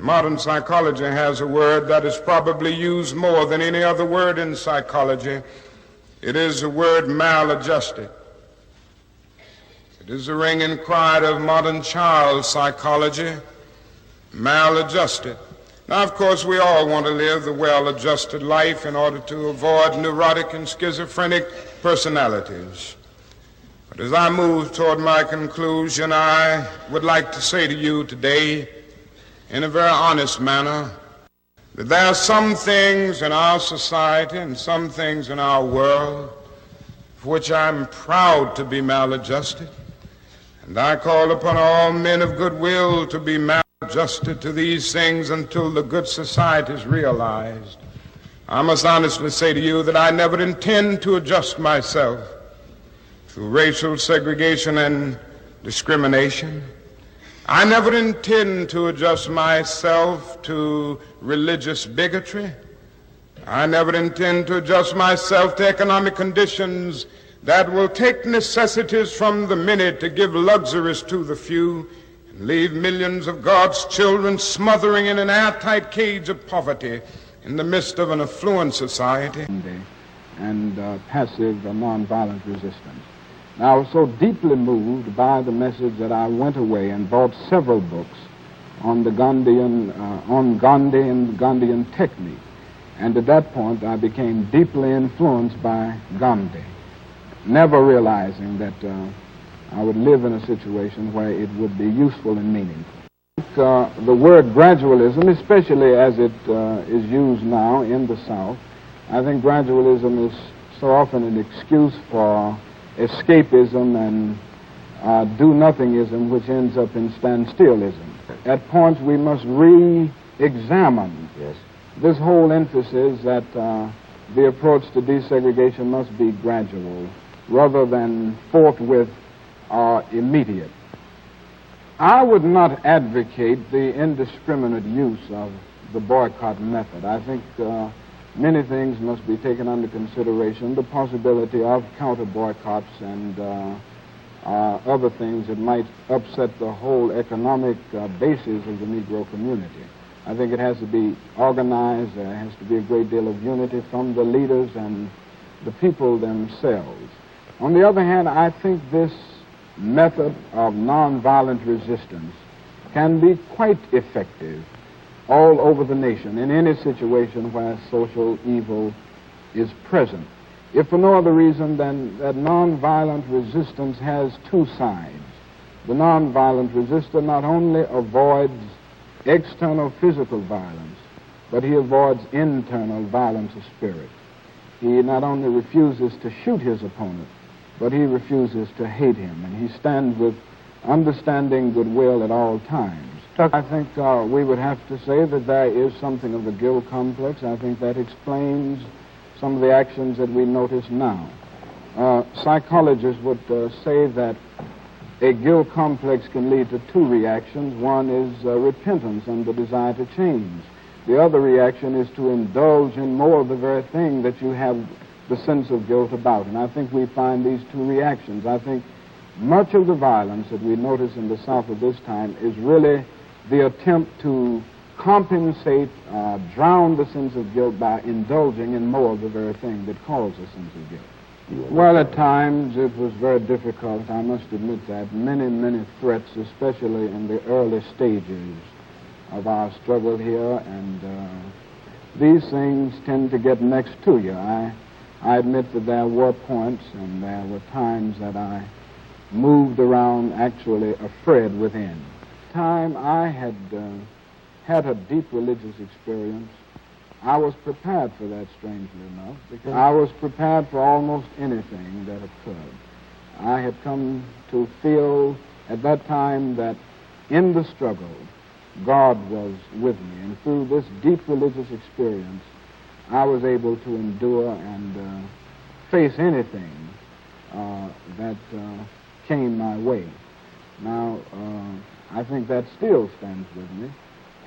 Modern psychology has a word that is probably used more than any other word in psychology. It is the word maladjusted. It is the ringing cry of modern child psychology, maladjusted. Now, of course, we all want to live the well-adjusted life in order to avoid neurotic and schizophrenic personalities. But as I move toward my conclusion, I would like to say to you today, in a very honest manner, that there are some things in our society and some things in our world for which I'm proud to be maladjusted. And I call upon all men of goodwill to be maladjusted to these things until the good society is realized. I must honestly say to you that I never intend to adjust myself to racial segregation and discrimination. I never intend to adjust myself to religious bigotry. I never intend to adjust myself to economic conditions that will take necessities from the many to give luxuries to the few and leave millions of God's children smothering in an airtight cage of poverty in the midst of an affluent society. And passive nonviolent resistance. Now, I was so deeply moved by the message that I went away and bought several books on Gandhi and Gandhian technique. And at that point, I became deeply influenced by Gandhi, never realizing that I would live in a situation where it would be useful and meaningful. The word gradualism, especially as it is used now in the South, I think gradualism is so often an excuse for escapism and do-nothingism, which ends up in standstillism. At points we must re-examine this whole emphasis that the approach to desegregation must be gradual rather than forthwith or immediate. I would not advocate the indiscriminate use of the boycott method. I think many things must be taken under consideration, the possibility of counter-boycotts and other things that might upset the whole economic basis of the Negro community. I think it has to be organized, there has to be a great deal of unity from the leaders and the people themselves. On the other hand, I think this method of nonviolent resistance can be quite effective all over the nation in any situation where social evil is present. If for no other reason than that nonviolent resistance has two sides. The nonviolent resistor not only avoids external physical violence, but he avoids internal violence of spirit. He not only refuses to shoot his opponent, but he refuses to hate him, and he stands with understanding goodwill at all times. I think we would have to say that there is something of a guilt complex. I think that explains some of the actions that we notice now. Psychologists would say that a guilt complex can lead to two reactions. One is repentance and the desire to change. The other reaction is to indulge in more of the very thing that you have the sense of guilt about. And I think we find these two reactions. I think much of the violence that we notice in the South at this time is really the attempt to compensate, drown the sense of guilt by indulging in more of the very thing that caused a sense of guilt. Well, at times it was very difficult, I must admit that. Many threats, especially in the early stages of our struggle here, and these things tend to get next to you. I admit that there were points and there were times that I moved around actually afraid within. Time I had had a deep religious experience, I was prepared for that, strangely enough, because I was prepared for almost anything that occurred. I had come to feel at that time that in the struggle, God was with me, and through this deep religious experience, I was able to endure and face anything that came my way. Now, I think that still stands with me.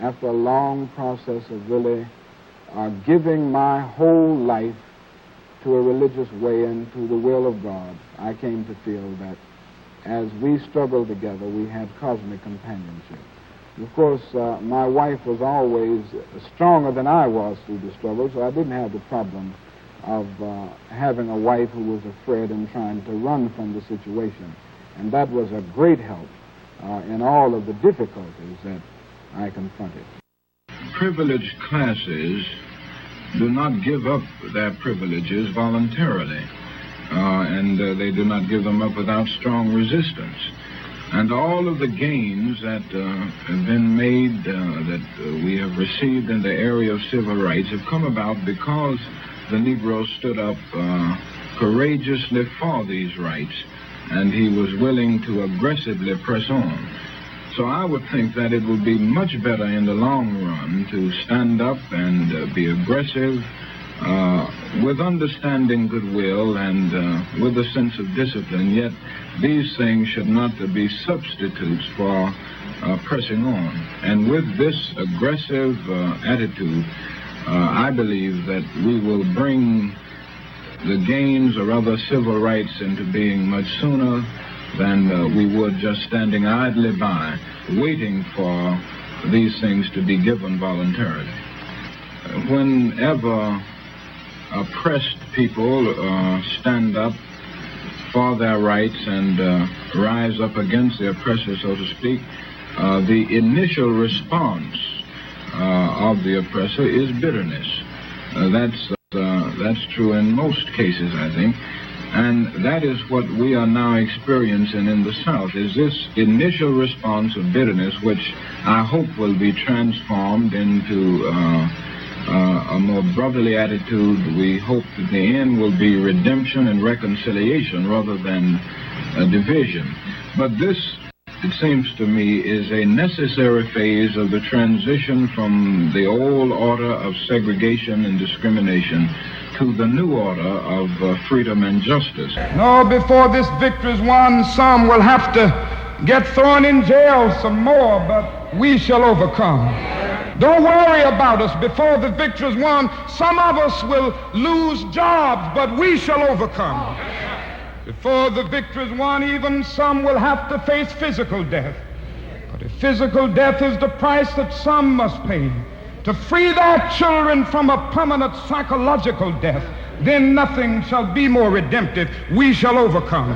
After a long process of really giving my whole life to a religious way and to the will of God, I came to feel that as we struggled together, we had cosmic companionship. Of course, my wife was always stronger than I was through the struggle, so I didn't have the problem of having a wife who was afraid and trying to run from the situation. And that was a great help in all of the difficulties that I confronted. Privileged classes do not give up their privileges voluntarily, and they do not give them up without strong resistance. And all of the gains that have been made, that we have received in the area of civil rights have come about because the Negro stood up courageously for these rights, and he was willing to aggressively press on. So I would think that it would be much better in the long run to stand up and be aggressive with understanding goodwill and with a sense of discipline, yet these things should not be substitutes for pressing on. And with this aggressive attitude, I believe that we will bring the gains or other civil rights into being much sooner than we would just standing idly by, waiting for these things to be given voluntarily. Whenever oppressed people stand up for their rights and rise up against the oppressor, so to speak, the initial response of the oppressor is bitterness. That's true in most cases, I think. And that is what we are now experiencing in the South, is this initial response of bitterness, which I hope will be transformed into a more brotherly attitude. We hope that the end will be redemption and reconciliation rather than division. But this, it seems to me, is a necessary phase of the transition from the old order of segregation and discrimination to the new order of freedom and justice. No, before this victory is won, some will have to get thrown in jail some more, but we shall overcome. Don't worry about us. Before the victory is won, some of us will lose jobs, but we shall overcome. Before the victory is won, even some will have to face physical death. But if physical death is the price that some must pay to free their children from a permanent psychological death, then nothing shall be more redemptive. We shall overcome.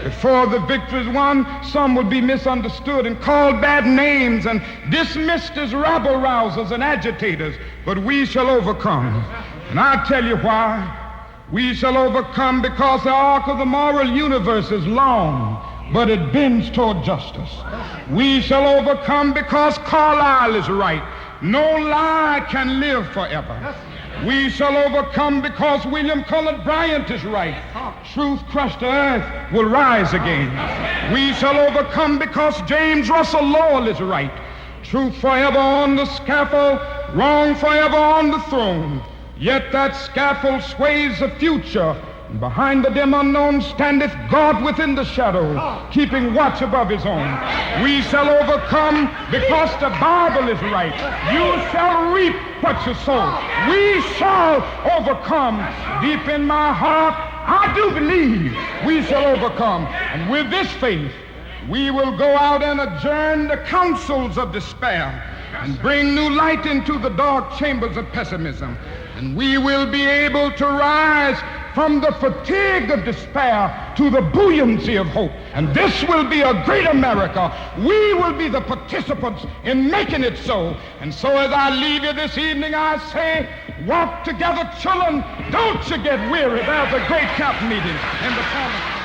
Before the victory is won, some will be misunderstood and called bad names and dismissed as rabble-rousers and agitators, but we shall overcome. And I'll tell you why. We shall overcome because the arc of the moral universe is long, but it bends toward justice. We shall overcome because Carlyle is right. No lie can live forever. We shall overcome because William Cullen Bryant is right. Truth crushed to earth will rise again. We shall overcome because James Russell Lowell is right. Truth forever on the scaffold, wrong forever on the throne. Yet that scaffold sways the future. Behind the dim unknown standeth God within the shadow, keeping watch above his own. We shall overcome because the Bible is right. You shall reap what you sow. We shall overcome. Deep in my heart, I do believe we shall overcome. And with this faith, we will go out and adjourn the councils of despair and bring new light into the dark chambers of pessimism. And we will be able to rise from the fatigue of despair to the buoyancy of hope. And this will be a great America. We will be the participants in making it so. And so as I leave you this evening, I say, walk together, children. Don't you get weary. There's a great camp meeting in the corner.